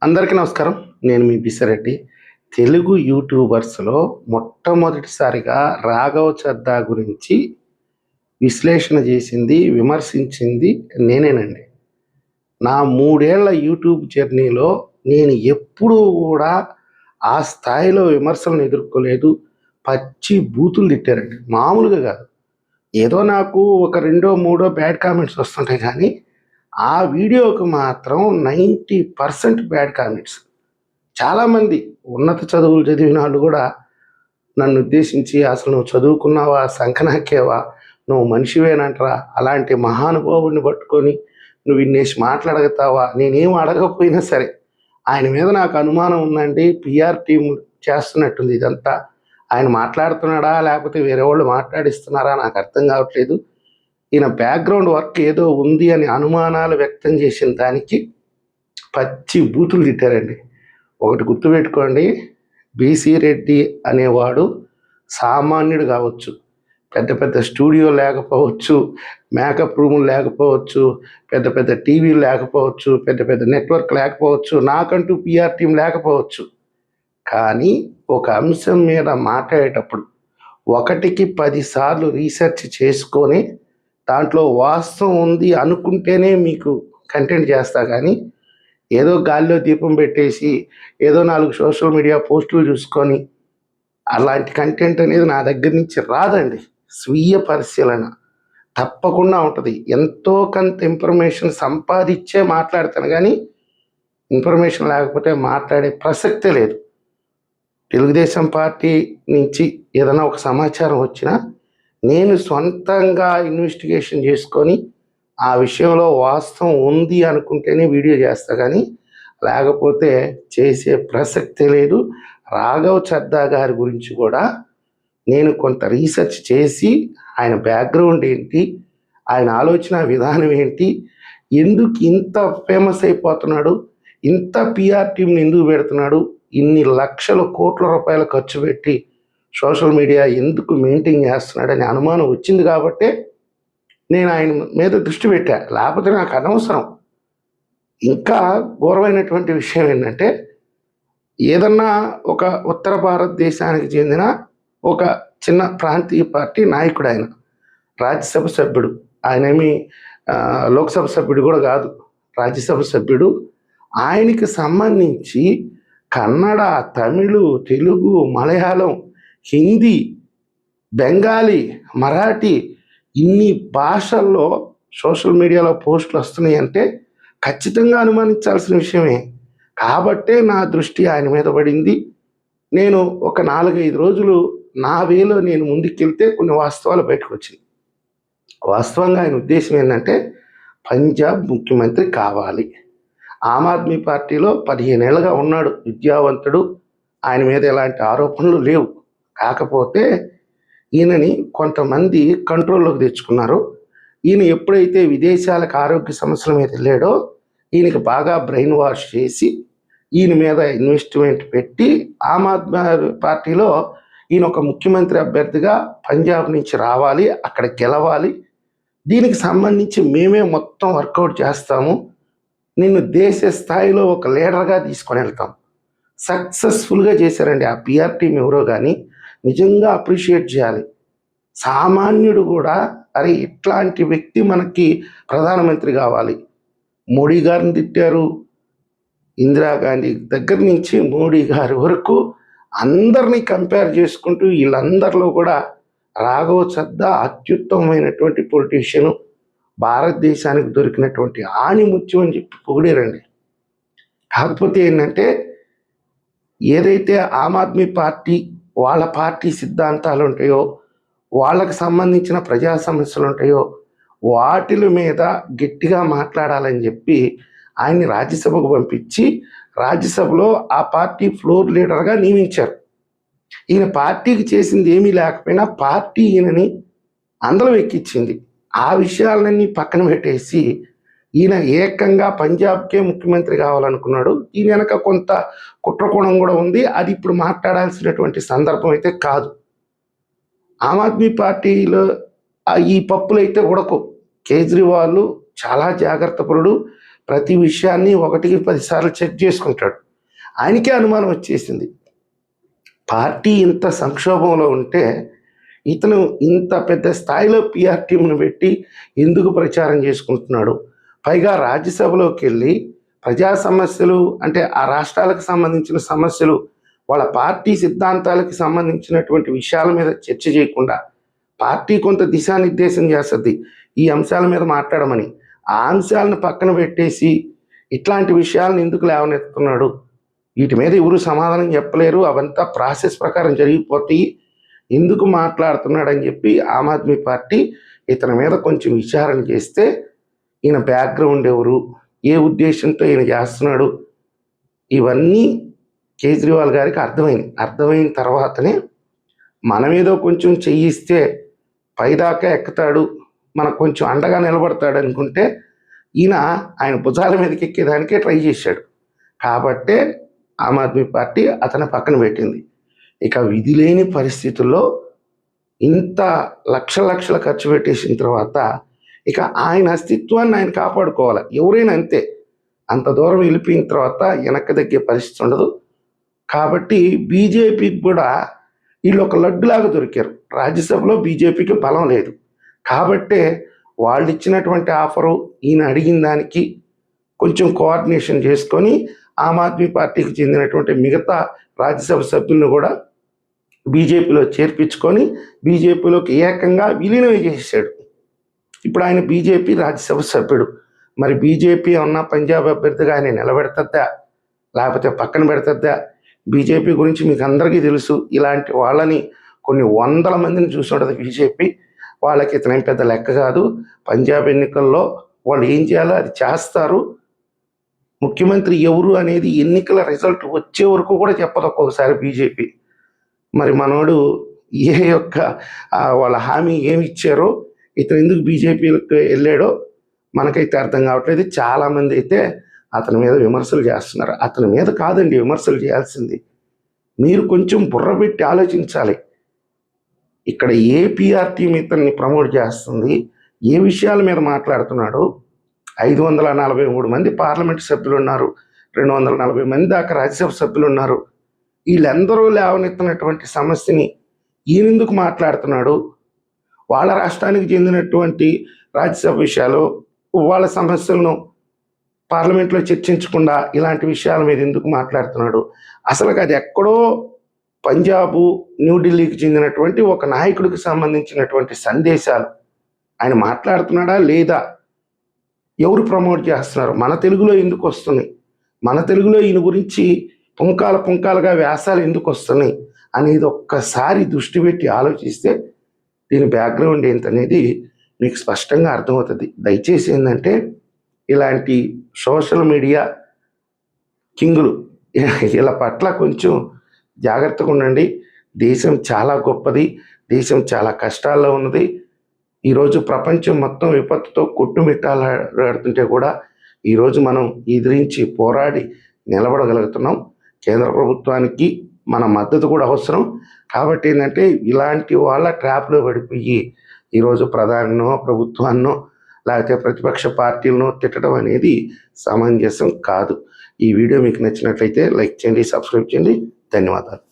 అందరికీ నమస్కారం. నేను మీ బిసిరెడ్డి. తెలుగు యూట్యూబర్స్‌లో మొట్టమొదటిసారిగా రాఘవ్ చద్దా గురించి విశ్లేషణ చేసింది, విమర్శించింది నేనేనండి. నా 3 ఏళ్ల యూట్యూబ్ జర్నీలో నేను ఎప్పుడూ కూడా ఆ స్థాయిలో విమర్శలను ఎదుర్కోలేదు. పచ్చి బూతులు తిట్టారండి. మామూలుగా కాదు. ఏదో నాకు ఒక రెండో, మూడో బ్యాడ్ కామెంట్స్ వస్తుంటాయి కానీ, ఆ వీడియోకి మాత్రం 90% బ్యాడ్ కామెంట్స్. చాలామంది ఉన్నత చదువులు చదివిన వాళ్ళు కూడా నన్ను ఉద్దేశించి, "అసలు నువ్వు చదువుకున్నావా? సంకనాకేవా? నువ్వు మనిషివేనంట్రా, అలాంటి మహానుభావుడిని పట్టుకొని నువ్వు ఇన్నేసి మాట్లాడగతావా?" నేనేం అడగకపోయినా సరే, ఆయన మీద నాకు అనుమానం ఉందండి. పిఆర్ టీమ్ చేస్తున్నట్టుంది ఇదంతా. ఆయన మాట్లాడుతున్నాడా? లేకపోతే వేరే వాళ్ళు మాట్లాడిస్తున్నారా? నాకు అర్థం కావట్లేదు. ఈయన బ్యాక్‌గ్రౌండ్ వర్క్ ఏదో ఉంది అని అనుమానాలు వ్యక్తం చేసిన దానికి పచ్చి బూతులు తిట్టారండి. ఒకటి గుర్తుపెట్టుకోండి, బీసీ రెడ్డి అనేవాడు సామాన్యుడు కావచ్చు. పెద్ద పెద్ద స్టూడియో లేకపోవచ్చు, మేకప్ రూములు లేకపోవచ్చు, పెద్ద పెద్ద టీవీలు లేకపోవచ్చు, పెద్ద పెద్ద నెట్వర్క్ లేకపోవచ్చు, నాకంటూ పిఆర్ టీం లేకపోవచ్చు. కానీ ఒక అంశం మీద మాట్లాడేటప్పుడు ఒకటికి 10 సార్లు రీసెర్చ్ చేసుకొని దాంట్లో వాస్తవం ఉంది అనుకుంటేనే మీకు కంటెంట్ చేస్తా కానీ, ఏదో గాలిలో దీపం పెట్టేసి ఏదో 4 సోషల్ మీడియా పోస్టులు చూసుకొని అలాంటి కంటెంట్ అనేది నా దగ్గర నుంచి రాదండి. స్వీయ పరిశీలన తప్పకుండా ఉంటుంది. ఎంతో కొంత ఇన్ఫర్మేషన్ సంపాదించే మాట్లాడతాను కానీ, ఇన్ఫర్మేషన్ లేకపోతే మాట్లాడే ప్రసక్తే లేదు. తెలుగుదేశం పార్టీ నుంచి ఏదైనా ఒక సమాచారం వచ్చినా నేను సొంతంగా ఇన్వెస్టిగేషన్ చేసుకొని ఆ విషయంలో వాస్తవం ఉంది అనుకుంటేనే వీడియో చేస్తా కానీ, లేకపోతే చేసే ప్రసక్తే లేదు. రాఘవ్ చద్దా గారి గురించి కూడా నేను కొంత రీసెర్చ్ చేసి ఆయన బ్యాక్గ్రౌండ్ ఏంటి, ఆయన ఆలోచన విధానం ఏంటి, ఎందుకు ఇంత ఫేమస్ అయిపోతున్నాడు, ఇంత పిఆర్ టీంని ఎందుకు పెడుతున్నాడు, ఇన్ని లక్షల కోట్ల రూపాయలు ఖర్చు పెట్టి సోషల్ మీడియా ఎందుకు మెయింటైన్ చేస్తున్నాడని అనుమానం వచ్చింది కాబట్టే నేను ఆయన మీద దృష్టి పెట్టా. లేకపోతే నాకు అనవసరం. ఇంకా ఘోరమైనటువంటి విషయం ఏంటంటే, ఏదన్నా ఒక ఉత్తర భారతదేశానికి చెందిన ఒక చిన్న ప్రాంతీయ పార్టీ నాయకుడు ఆయన. రాజ్యసభ సభ్యుడు. ఆయనేమి లోక్సభ సభ్యుడు కూడా కాదు, రాజ్యసభ సభ్యుడు. ఆయనకి సంబంధించి కన్నడ, తమిళు, తెలుగు, మలయాళం, హిందీ, బెంగాలీ, మరాఠీ ఇన్ని భాషల్లో సోషల్ మీడియాలో పోస్టులు వస్తున్నాయి అంటే ఖచ్చితంగా అనుమానించాల్సిన విషయమే. కాబట్టే నా దృష్టి ఆయన మీద పడింది. నేను ఒక 4-5 రోజులు నా వేలో నేను ముందుకెళ్తే కొన్ని వాస్తవాలు బయటకు వచ్చినాయి. వాస్తవంగా ఆయన ఉద్దేశం ఏంటంటే, పంజాబ్ ముఖ్యమంత్రి కావాలి. ఆమ్ ఆద్మీ పార్టీలో 15 ఏళ్ళుగా ఉన్నాడు, విద్యావంతుడు. ఆయన మీద ఎలాంటి ఆరోపణలు లేవు. కాకపోతే ఈయనని కొంతమంది కంట్రోల్లోకి తెచ్చుకున్నారు. ఈయన ఎప్పుడైతే విదేశాలకు ఆరోగ్య సమస్యల మీద వెళ్ళాడో ఈయనకి బాగా బ్రెయిన్ వాష్ చేసి ఈయన మీద ఇన్వెస్ట్మెంట్ పెట్టి ఆమ్ ఆద్మీ పార్టీలో ఈయన ఒక ముఖ్యమంత్రి అభ్యర్థిగా పంజాబ్ నుంచి రావాలి, అక్కడ గెలవాలి, దీనికి సంబంధించి మేమే మొత్తం వర్కౌట్ చేస్తాము, నిన్ను దేశ స్థాయిలో ఒక లీడర్గా తీసుకొని వెళ్తాం. సక్సెస్ఫుల్గా చేశారండి. ఆ పిఆర్ టీం ఎవరో కానీ నిజంగా అప్రిషియేట్ చేయాలి. సామాన్యుడు కూడా అరే ఇట్లాంటి వ్యక్తి మనకి ప్రధానమంత్రి కావాలి. మోడీ గారిని తిట్టారు, ఇందిరాగాంధీ దగ్గర నుంచి మోడీ గారి వరకు అందరినీ కంపేర్ చేసుకుంటూ వీళ్ళందరిలో కూడా రాఘవ్ చద్దా అత్యుత్తమమైనటువంటి పొలిటీషియను, భారతదేశానికి దొరికినటువంటి ఆణిముత్యం అని చెప్పి పొగిడారండి. కాకపోతే ఏంటంటే, ఏదైతే ఆమ్ ఆద్మీ పార్టీ వాళ్ళ పార్టీ సిద్ధాంతాలు ఉంటాయో, వాళ్ళకు సంబంధించిన ప్రజా సమస్యలు ఉంటాయో వాటిల మీద గట్టిగా మాట్లాడాలని చెప్పి ఆయన్ని రాజ్యసభకు పంపించి రాజ్యసభలో ఆ పార్టీ ఫ్లోర్ లీడర్గా నియమించారు. ఈయన పార్టీకి చేసింది ఏమీ లేకపోయినా పార్టీ ఈయనని అందరం ఎక్కించింది. ఆ విషయాలన్నీ పక్కన పెట్టేసి ఈయన ఏకంగా పంజాబ్కే ముఖ్యమంత్రి కావాలనుకున్నాడు. ఈయన వెనక కొంత కుట్రకోణం కూడా ఉంది. అది ఇప్పుడు మాట్లాడాల్సినటువంటి సందర్భం అయితే కాదు. ఆమ్ ఆద్మీ పార్టీలో ఈ పప్పులైతే ఉడకు. కేజ్రీవాల్ చాలా జాగ్రత్త పరుడు. ప్రతి విషయాన్ని 1కి 10 సార్లు చెక్ చేసుకుంటాడు. ఆయనకే అనుమానం వచ్చేసింది. పార్టీ ఇంత సంక్షోభంలో ఉంటే ఇతను ఇంత పెద్ద స్థాయిలో పిఆర్ టీంను పెట్టి ఎందుకు ప్రచారం చేసుకుంటున్నాడు? పైగా రాజ్యసభలోకి వెళ్ళి ప్రజా సమస్యలు అంటే ఆ రాష్ట్రాలకు సంబంధించిన సమస్యలు, వాళ్ళ పార్టీ సిద్ధాంతాలకు సంబంధించినటువంటి విషయాల మీద చర్చ చేయకుండా పార్టీ కొంత దిశానిర్దేశం చేస్తుంది ఈ అంశాల మీద మాట్లాడమని. ఆ అంశాలను పక్కన పెట్టేసి ఇట్లాంటి విషయాలను ఎందుకు లేవనెత్తుతున్నాడు? వీటి మీద ఎవరు సమాధానం చెప్పలేరు, అవంతా ప్రాసెస్ ప్రకారం జరిగిపోతాయి, ఎందుకు మాట్లాడుతున్నాడని చెప్పి ఆమ్ ఆద్మీ పార్టీ ఇతని మీద కొంచెం విచారణ చేస్తే ఈయన బ్యాక్గ్రౌండ్ ఎవరు, ఏ ఉద్దేశంతో ఈయన చేస్తున్నాడు, ఇవన్నీ కేజ్రీవాల్ గారికి అర్థమైన తర్వాతనే మనమేదో కొంచెం చెయ్యిస్తే పైదాకా ఎక్కుతాడు, మనకు కొంచెం అండగా నిలబడతాడు అనుకుంటే ఆయన భుజాల మీదకి ఎక్కేదానికే ట్రై చేశాడు. కాబట్టే ఆమ్ ఆద్మీ పార్టీ అతని పక్కన పెట్టింది. ఇక విధి లేని పరిస్థితుల్లో ఇంత లక్షలు ఖర్చు పెట్టేసిన తర్వాత ఇక ఆయన అస్తిత్వాన్ని ఆయన కాపాడుకోవాలి. ఎవరైనా అంతే, అంత దూరం వెళ్ళిపోయిన తర్వాత వెనక్కి తగ్గే పరిస్థితి ఉండదు. కాబట్టి బీజేపీకి కూడా వీళ్ళు ఒక లడ్డులాగా దొరికారు. రాజ్యసభలో బీజేపీకి బలం లేదు కాబట్టే వాళ్ళు ఇచ్చినటువంటి ఆఫరు ఈయన అడిగిన దానికి కొంచెం కోఆర్డినేషన్ చేసుకొని ఆమ్ ఆద్మీ పార్టీకి చెందినటువంటి మిగతా రాజ్యసభ సభ్యులను కూడా బీజేపీలో చేర్పించుకొని బీజేపీలోకి ఏకంగా విలీనమే చేశాడు. ఇప్పుడు ఆయన బీజేపీ రాజ్యసభ సభ్యుడు. మరి బీజేపీ ఉన్న పంజాబ్ అభ్యర్థిగా ఆయన నిలబెడతద్దా లేకపోతే పక్కన పెడతద్దా? బీజేపీ గురించి మీకు అందరికీ తెలుసు. ఇలాంటి వాళ్ళని కొన్ని వందల మందిని చూసి ఉంటుంది బీజేపీ. వాళ్ళకి ఇతనేం పెద్ద లెక్క కాదు. పంజాబ్ ఎన్నికల్లో వాళ్ళు ఏం చేయాలో అది చేస్తారు. ముఖ్యమంత్రి ఎవరు అనేది ఎన్నికల రిజల్ట్ వచ్చే వరకు కూడా చెప్పదు ఒక్కొక్కసారి బీజేపీ. మరి మనోడు వాళ్ళ హామీ ఏమి ఇచ్చారో, ఇతను ఎందుకు బీజేపీకి వెళ్ళాడో మనకైతే అర్థం కావట్లేదు. చాలామంది అయితే అతని మీద విమర్శలు చేస్తున్నారు. అతని మీద కాదండి విమర్శలు చేయాల్సింది, మీరు కొంచెం బుర్ర పెట్టి ఆలోచించాలి. ఇక్కడ ఏ పిఆర్ టీం ఇతన్ని ప్రమోట్ చేస్తుంది, ఏ విషయాల మీద మాట్లాడుతున్నాడు? 543 మంది పార్లమెంట్ సభ్యులు ఉన్నారు, 240 మంది దాకా రాజ్యసభ సభ్యులు ఉన్నారు. వీళ్ళందరూ లేవనెత్తినటువంటి సమస్యని ఈయనెందుకు మాట్లాడుతున్నాడు? వాళ్ళ రాష్ట్రానికి చెందినటువంటి రాజ్యసభ విషయాలు, వాళ్ళ సమస్యలను పార్లమెంట్లో చర్చించకుండా ఇలాంటి విషయాల మీద ఎందుకు మాట్లాడుతున్నాడు? అసలు అది ఎక్కడో పంజాబు, న్యూఢిల్లీకి చెందినటువంటి ఒక నాయకుడికి సంబంధించినటువంటి సందేశాలు ఆయన మాట్లాడుతున్నాడా లేదా? ఎవరు ప్రమోట్ చేస్తున్నారు? మన తెలుగులో ఎందుకు వస్తున్నాయి? మన తెలుగులో ఈయన గురించి పుంకాలుగా వ్యాసాలు ఎందుకు వస్తున్నాయి అనేది ఒక్కసారి దృష్టి పెట్టి ఆలోచిస్తే దీని బ్యాక్గ్రౌండ్ ఏంటనేది మీకు స్పష్టంగా అర్థమవుతుంది. దయచేసి ఏంటంటే ఇలాంటి సోషల్ మీడియా కింగులు వీళ్ళ పట్ల కొంచెం జాగ్రత్తగా ఉండండి. దేశం చాలా గొప్పది, దేశం చాలా కష్టాల్లో ఉన్నది. ఈరోజు ప్రపంచం మొత్తం విపత్తుతో కొట్టుమిట్టాలాడుతుంటే కూడా ఈరోజు మనం ఎదిరించి పోరాడి నిలబడగలుగుతున్నాం. కేంద్ర ప్రభుత్వానికి మన మద్దతు కూడా అవసరం. కాబట్టి ఏంటంటే ఇలాంటి వాళ్ళ ట్రాప్లో పడిపోయి ఈరోజు ప్రధానినో ప్రభుత్వాన్నో లేకపోతే ప్రతిపక్ష పార్టీలను తిట్టడం అనేది సమంజసం కాదు. ఈ వీడియో మీకు నచ్చినట్లయితే లైక్ చేయండి, సబ్స్క్రైబ్ చేయండి. ధన్యవాదాలు.